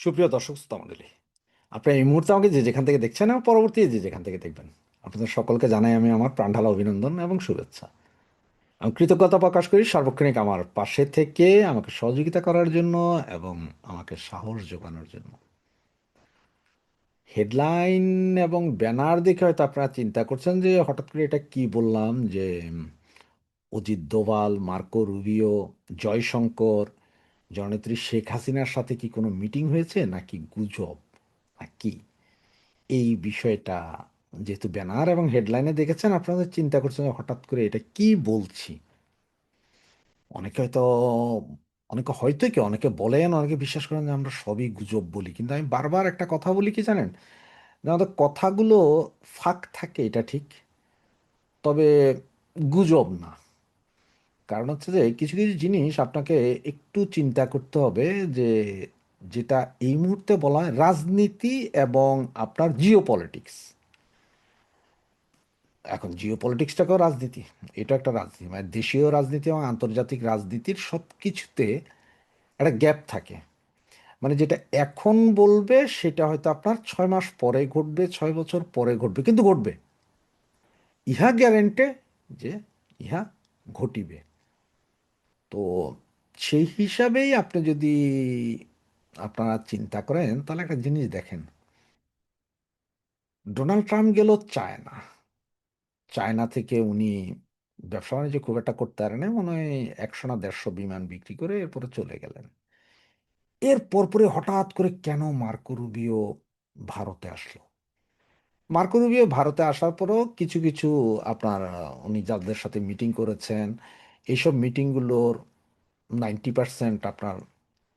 সুপ্রিয় দর্শক শ্রোতা মণ্ডলী, আপনারা এই মুহূর্তে আমাকে যে যেখান থেকে দেখছেন এবং পরবর্তী যে যেখান থেকে দেখবেন, আপনাদের সকলকে জানাই আমি আমার প্রাণঢালা অভিনন্দন এবং শুভেচ্ছা। আমি কৃতজ্ঞতা প্রকাশ করি সার্বক্ষণিক আমার পাশে থেকে আমাকে সহযোগিতা করার জন্য এবং আমাকে সাহস যোগানোর জন্য। হেডলাইন এবং ব্যানার দেখে হয়তো আপনারা চিন্তা করছেন যে হঠাৎ করে এটা কি বললাম, যে অজিত দোভাল, মার্কো রুবিও, জয়শঙ্কর, জননেত্রী শেখ হাসিনার সাথে কি কোনো মিটিং হয়েছে নাকি গুজব নাকি এই বিষয়টা। যেহেতু ব্যানার এবং হেডলাইনে দেখেছেন, আপনাদের চিন্তা করছেন যে হঠাৎ করে এটা কি বলছি। অনেকে হয়তো অনেকে বলেন, অনেকে বিশ্বাস করেন যে আমরা সবই গুজব বলি, কিন্তু আমি বারবার একটা কথা বলি কি জানেন, যে আমাদের কথাগুলো ফাঁক থাকে, এটা ঠিক, তবে গুজব না। কারণ হচ্ছে যে কিছু কিছু জিনিস আপনাকে একটু চিন্তা করতে হবে, যে যেটা এই মুহূর্তে বলা হয় রাজনীতি এবং আপনার জিও পলিটিক্স। এখন জিও পলিটিক্সটাকেও রাজনীতি, এটা একটা রাজনীতি, মানে দেশীয় রাজনীতি এবং আন্তর্জাতিক রাজনীতির সব কিছুতে একটা গ্যাপ থাকে। মানে যেটা এখন বলবে সেটা হয়তো আপনার 6 মাস পরে ঘটবে, 6 বছর পরে ঘটবে, কিন্তু ঘটবে। ইহা গ্যারেন্টে যে ইহা ঘটিবে। তো সেই হিসাবেই আপনি যদি আপনারা চিন্তা করেন, তাহলে একটা জিনিস দেখেন, ডোনাল্ড ট্রাম্প গেল চায়না। চায়না থেকে উনি ব্যবসা বাণিজ্য খুব একটা করতে পারেন না, মনে হয় 100 না 150 বিমান বিক্রি করে এরপরে চলে গেলেন। এর পরপরে হঠাৎ করে কেন মার্কো রুবিও ভারতে আসলো? মার্কো রুবিও ভারতে আসার পরও কিছু কিছু আপনার উনি যাদের সাথে মিটিং করেছেন, এইসব মিটিংগুলোর 90% আপনার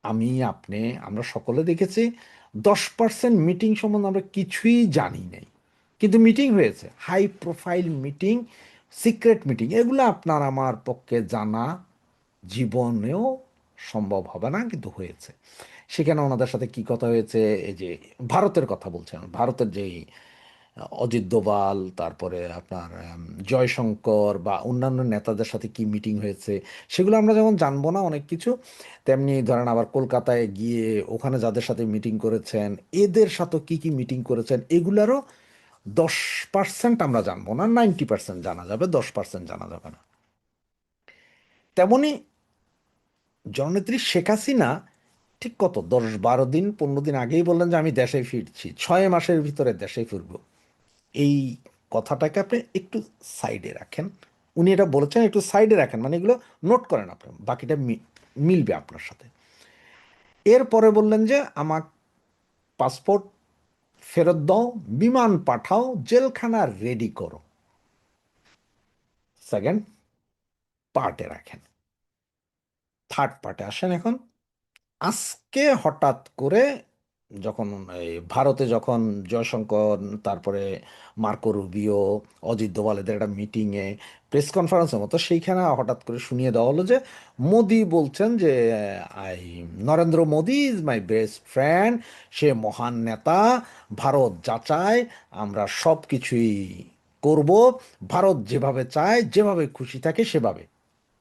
আমি আপনি আমরা সকলে দেখেছি। 10% মিটিং সম্বন্ধে আমরা কিছুই জানি নাই, কিন্তু মিটিং হয়েছে, high profile meeting, secret meeting, এগুলো আপনার আমার পক্ষে জানা জীবনেও সম্ভব হবে না, কিন্তু হয়েছে। সেখানে ওনাদের সাথে কি কথা হয়েছে, এই যে ভারতের কথা বলছেন, ভারতের যেই অজিত দোভাল, তারপরে আপনার জয়শঙ্কর বা অন্যান্য নেতাদের সাথে কি মিটিং হয়েছে, সেগুলো আমরা যেমন জানবো না অনেক কিছু, তেমনি ধরেন আবার কলকাতায় গিয়ে ওখানে যাদের সাথে মিটিং করেছেন, এদের সাথে কি কি মিটিং করেছেন, এগুলারও 10% আমরা জানবো না, 90% জানা যাবে, 10% জানা যাবে না। তেমনি জননেত্রী শেখ হাসিনা ঠিক কত 10 12 দিন 15 দিন আগেই বললেন যে আমি দেশে ফিরছি, 6 মাসের ভিতরে দেশে ফিরব। এই কথাটাকে আপনি একটু সাইডে রাখেন। উনি এটা বলেছেন, একটু সাইডে রাখেন, মানে এগুলো নোট করেন, আপনি বাকিটা মিলবে আপনার সাথে। এরপরে বললেন যে আমার পাসপোর্ট ফেরত দাও, বিমান পাঠাও, জেলখানা রেডি করো। সেকেন্ড পার্টে রাখেন, থার্ড পার্টে আসেন এখন। আজকে হঠাৎ করে যখন এই ভারতে যখন জয়শঙ্কর, তারপরে মার্কো রুবিও, অজিত দোভাল এদের একটা মিটিংয়ে, প্রেস কনফারেন্সের মতো, সেইখানে হঠাৎ করে শুনিয়ে দেওয়া হলো যে মোদি বলছেন যে I Narendra Modi is my best friend, সে মহান নেতা, ভারত যা চায় আমরা সব কিছুই করব, ভারত যেভাবে চায়, যেভাবে খুশি থাকে সেভাবে।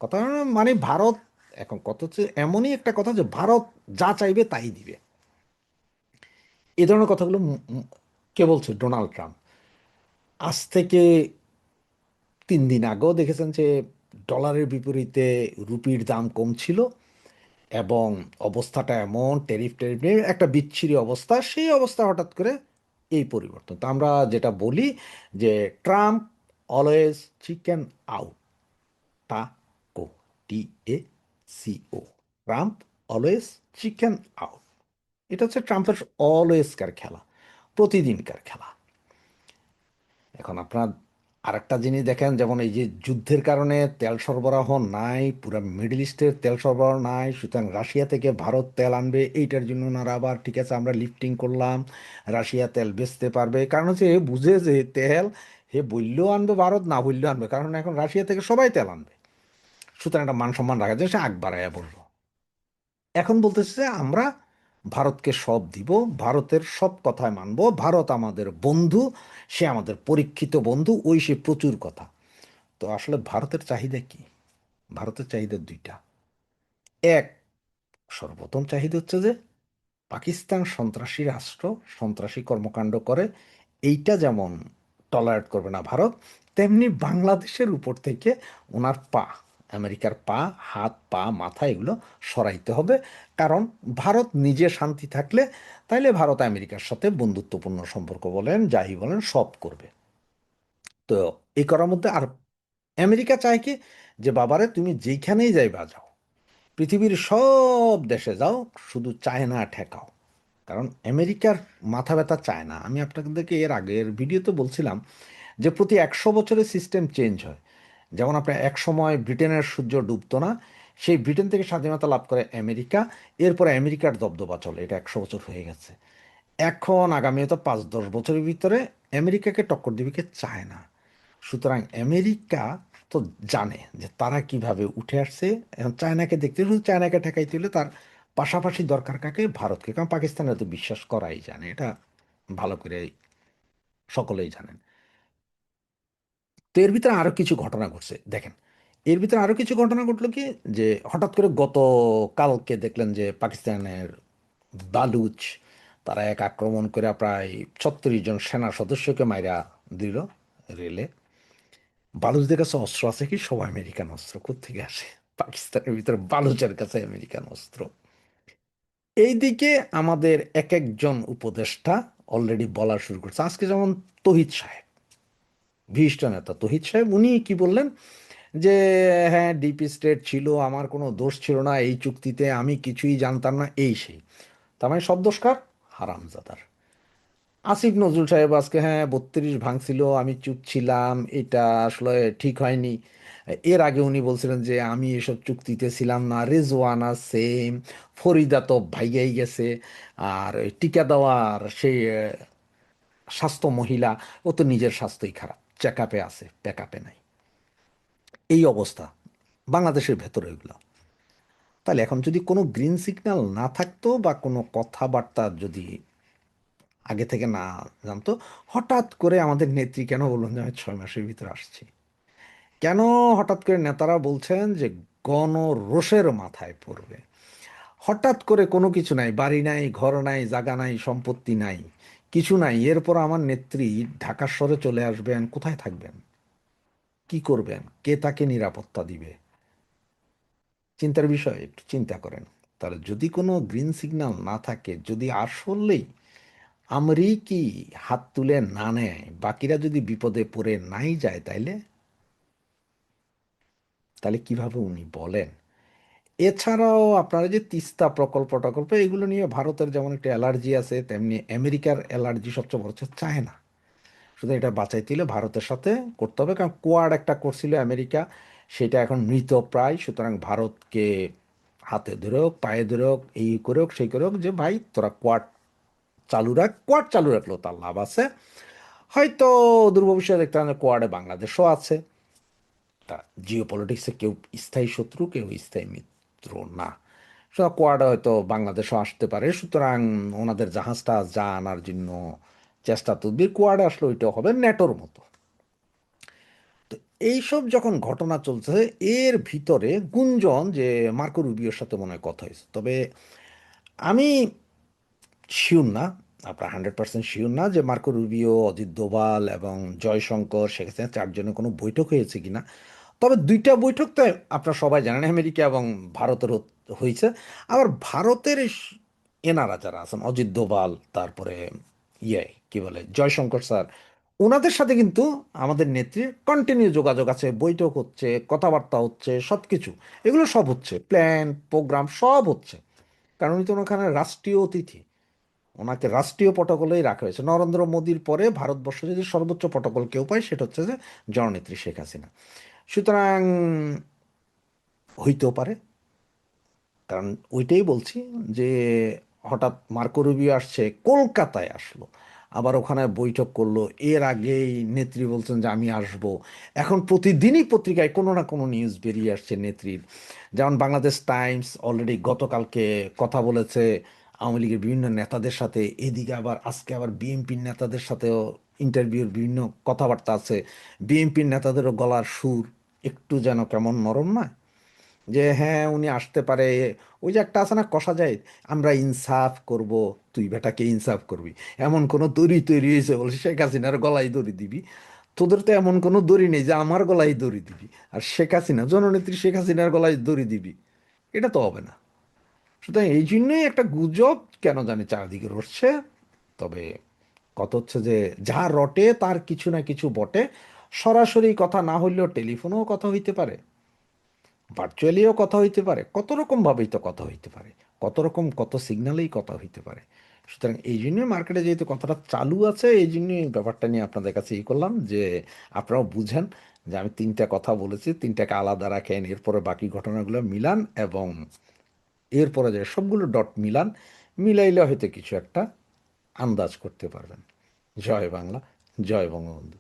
কথা মানে ভারত এখন কত হচ্ছে, এমনই একটা কথা যে ভারত যা চাইবে তাই দিবে। এই ধরনের কথাগুলো কে বলছে? Donald Trump. আজ থেকে 3 দিন আগেও দেখেছেন যে ডলারের বিপরীতে রুপির দাম কম ছিল, এবং অবস্থাটা এমন ট্যারিফ ট্যারিফ নিয়ে একটা বিচ্ছিরি অবস্থা, সেই অবস্থা হঠাৎ করে এই পরিবর্তন। তো আমরা যেটা বলি যে Trump always chicken out, taco, TACO, Trump always chicken out. এটা হচ্ছে ট্রাম্পের অলওয়েজকার খেলা, প্রতিদিনকার খেলা। এখন আপনার আরেকটা জিনিস দেখেন, যেমন এই যে যুদ্ধের কারণে তেল সরবরাহ নাই, পুরো মিডল ইস্টের তেল সরবরাহ নাই, সুতরাং রাশিয়া থেকে ভারত তেল আনবে, এইটার জন্য ওনারা আবার ঠিক আছে আমরা লিফটিং করলাম, রাশিয়া তেল বেচতে পারবে, কারণ হচ্ছে এ বুঝে যে তেল হে বললেও আনবে ভারত, না বললেও আনবে, কারণ এখন রাশিয়া থেকে সবাই তেল আনবে। সুতরাং একটা মান সম্মান রাখা যায়, সে আগ বাড়াইয়া বললো। এখন বলতেছে যে আমরা ভারতকে সব দিব, ভারতের সব কথায় মানব, ভারত আমাদের বন্ধু, সে আমাদের পরীক্ষিত বন্ধু, ওই সে প্রচুর কথা। তো আসলে ভারতের চাহিদা কি? ভারতের চাহিদা দুইটা। এক, সর্বপ্রথম চাহিদা হচ্ছে যে পাকিস্তান সন্ত্রাসী রাষ্ট্র, সন্ত্রাসী কর্মকাণ্ড করে, এইটা যেমন টলারেট করবে না ভারত, তেমনি বাংলাদেশের উপর থেকে ওনার পা, আমেরিকার পা, হাত পা মাথা এগুলো সরাইতে হবে। কারণ ভারত নিজে শান্তি থাকলে তাইলে ভারত আমেরিকার সাথে বন্ধুত্বপূর্ণ সম্পর্ক বলেন যাই বলেন সব করবে। তো এই করার মধ্যে আর আমেরিকা চায় কি, যে বাবারে তুমি যেখানেই যাইবা যাও, পৃথিবীর সব দেশে যাও, শুধু চায়না ঠেকাও। কারণ আমেরিকার মাথা ব্যথা চায় না। আমি আপনাদেরকে এর আগের ভিডিওতে বলছিলাম যে প্রতি 100 বছরে সিস্টেম চেঞ্জ হয়। যেমন আপনার এক সময় ব্রিটেনের সূর্য ডুবতো না, সেই ব্রিটেন থেকে স্বাধীনতা লাভ করে আমেরিকা, এরপরে আমেরিকার দবদবা চলে, এটা 100 বছর হয়ে গেছে। এখন আগামী হয়তো 5-10 বছরের ভিতরে আমেরিকাকে টক্কর দিবে কে চায় না। সুতরাং আমেরিকা তো জানে যে তারা কিভাবে উঠে আসছে। এখন চায়নাকে দেখতে, শুধু চায়নাকে ঠেকাইতে হলে তার পাশাপাশি দরকার কাকে, ভারতকে। কারণ পাকিস্তানের তো বিশ্বাস করাই জানে, এটা ভালো করে সকলেই জানেন। তো এর ভিতরে আরো কিছু ঘটনা ঘটছে দেখেন। এর ভিতরে আরো কিছু ঘটনা ঘটলো কি, যে হঠাৎ করে গত কালকে দেখলেন যে পাকিস্তানের বালুচ, তারা এক আক্রমণ করে প্রায় 36 জন সেনা সদস্যকে মাইরা দিল রেলে। বালুচদের কাছে অস্ত্র আছে কি, সব আমেরিকান অস্ত্র। কোত্থেকে আসে? পাকিস্তানের ভিতরে বালুচের কাছে আমেরিকান অস্ত্র। এইদিকে আমাদের এক একজন উপদেষ্টা অলরেডি বলা শুরু করছে। আজকে যেমন তহিদ সাহেব, বিশিষ্ট নেতা তহিদ সাহেব, উনি কি বললেন যে হ্যাঁ ডিপি স্টেট ছিল, আমার কোনো দোষ ছিল না এই চুক্তিতে, আমি কিছুই জানতাম না, এই সেই। তার মানে সব দোষ কার? হারামজাদার। আসিফ নজরুল সাহেব আজকে হ্যাঁ 32 ভাঙছিল, আমি চুপ ছিলাম, এটা আসলে ঠিক হয়নি। এর আগে উনি বলছিলেন যে আমি এসব চুক্তিতে ছিলাম না, রেজওয়ানা সেম, ফরিদা তো ভাইয়াই গেছে, আর ওই টিকা দেওয়ার সেই স্বাস্থ্য মহিলা, ও তো নিজের স্বাস্থ্যই খারাপ, চেক আপে আছে, প্যাক আপে নাই। এই অবস্থা বাংলাদেশের ভেতরে এগুলো। তাহলে এখন যদি কোনো গ্রিন সিগন্যাল না থাকতো বা কোনো কথাবার্তা যদি আগে থেকে না জানতো, হঠাৎ করে আমাদের নেত্রী কেন বললেন যে আমি 6 মাসের ভিতরে আসছি? কেন হঠাৎ করে নেতারা বলছেন যে গণরোষের মাথায় পড়বে? হঠাৎ করে কোনো কিছু নাই, বাড়ি নাই, ঘর নাই, জায়গা নাই, সম্পত্তি নাই, কিছু নাই, এরপর আমার নেত্রী ঢাকা শহরে চলে আসবেন, কোথায় থাকবেন, কি করবেন, কে তাকে নিরাপত্তা দিবে? চিন্তার বিষয়, একটু চিন্তা করেন। তাহলে যদি কোনো গ্রিন সিগন্যাল না থাকে, যদি আসলেই আমেরিকি হাত তুলে না নেয়, বাকিরা যদি বিপদে পড়ে নাই যায়, তাইলে তাহলে কিভাবে উনি বলেন? এছাড়াও আপনারা যে তিস্তা প্রকল্প টকল্প এগুলো নিয়ে ভারতের যেমন একটা অ্যালার্জি আছে, তেমনি আমেরিকার অ্যালার্জি সবচেয়ে বড় হচ্ছে চায়না। শুধু এটা বাঁচাইতে হলে ভারতের সাথে করতে হবে। কারণ কোয়াড একটা করছিল আমেরিকা, সেটা এখন মৃত প্রায়। সুতরাং ভারতকে হাতে ধরে হোক, পায়ে ধরে হোক, এই করে হোক, সেই করে হোক, যে ভাই তোরা কোয়াড চালু রাখ। কোয়াড চালু রাখলেও তার লাভ আছে। হয়তো দূর ভবিষ্যতে দেখতে হবে কোয়াডে বাংলাদেশও আছে। তা জিও পলিটিক্সে কেউ স্থায়ী শত্রু, কেউ স্থায়ী মিত্র না। সুতরাং কোয়াডে হয়তো বাংলাদেশও আসতে পারে। সুতরাং ওনাদের জাহাজটা যা আনার জন্য চেষ্টা তদবির, কোয়াডে আসলে ওইটাও হবে ন্যাটোর মতো। তো এইসব যখন ঘটনা চলছে, এর ভিতরে গুঞ্জন যে মার্কো রুবিওর সাথে মনে হয় কথা হয়েছে। তবে আমি শিওর না, আপনার 100% শিওর না যে মার্কো রুবিও, অজিত দোভাল এবং জয়শঙ্কর, শেখ হাসিনা চারজনের কোনো বৈঠক হয়েছে কিনা। তবে দুইটা বৈঠক তো আপনারা সবাই জানেন আমেরিকা এবং ভারতের হয়েছে। আবার ভারতের এনারা যারা আছেন, অজিত দোভাল, তারপরে ইয়ে কি বলে জয়শঙ্কর স্যার, ওনাদের সাথে কিন্তু আমাদের নেত্রীর কন্টিনিউ যোগাযোগ আছে, বৈঠক হচ্ছে, কথাবার্তা হচ্ছে, সব কিছু এগুলো সব হচ্ছে, প্ল্যান প্রোগ্রাম সব হচ্ছে। কারণ উনি তো ওখানে রাষ্ট্রীয় অতিথি, ওনাকে রাষ্ট্রীয় প্রটোকলেই রাখা হয়েছে। নরেন্দ্র মোদীর পরে ভারতবর্ষ যদি সর্বোচ্চ প্রটোকল কেউ পায়, সেটা হচ্ছে যে জননেত্রী শেখ হাসিনা। সুতরাং হইতেও পারে। কারণ ওইটাই বলছি যে হঠাৎ মার্কো রুবিও আসছে, কলকাতায় আসলো, আবার ওখানে বৈঠক করলো। এর আগেই নেত্রী বলছেন যে আমি আসব। এখন প্রতিদিনই পত্রিকায় কোনো না কোনো নিউজ বেরিয়ে আসছে নেত্রীর। যেমন বাংলাদেশ টাইমস অলরেডি গতকালকে কথা বলেছে আওয়ামী লীগের বিভিন্ন নেতাদের সাথে, এদিকে আবার আজকে আবার বিএনপির নেতাদের সাথেও ইন্টারভিউর বিভিন্ন কথাবার্তা আছে। বিএনপির নেতাদেরও গলার সুর একটু যেন কেমন নরম না। যে হ্যাঁ উনি আসতে পারে। ওই যে একটা আছে না, কষা যায়, আমরা ইনসাফ করব, তুই বেটাকে ইনসাফ করবি, এমন কোনো দড়ি তৈরি হয়েছে বলে শেখ হাসিনার গলায় দড়ি দিবি? তোদের তো এমন কোনো দড়ি নেই যে আমার গলায় দড়ি দিবি আর শেখ হাসিনা, জননেত্রী শেখ হাসিনার গলায় দড়ি দিবি। এটা তো হবে না। সুতরাং এই জন্যই একটা গুজব কেন জানি চারদিকে রটছে। তবে কত হচ্ছে যে যা রটে তার কিছু না কিছু বটে। সরাসরি কথা না হইলেও টেলিফোনেও কথা হইতে পারে, ভার্চুয়ালিও কথা হইতে পারে, কত রকম ভাবেই তো কথা হইতে পারে, কত রকম কত সিগন্যালেই কথা হইতে পারে। সুতরাং এই জন্যই মার্কেটে যেহেতু কথাটা চালু আছে, এই জন্যই ব্যাপারটা নিয়ে আপনাদের কাছে ই করলাম যে আপনারাও বুঝেন যে আমি তিনটা কথা বলেছি, তিনটাকে আলাদা রাখেন, এরপরে বাকি ঘটনাগুলো মিলান, এবং এরপরে যে সবগুলো ডট মিলান, মিলাইলে হয়তো কিছু একটা আন্দাজ করতে পারবেন। জয় বাংলা, জয় বঙ্গবন্ধু।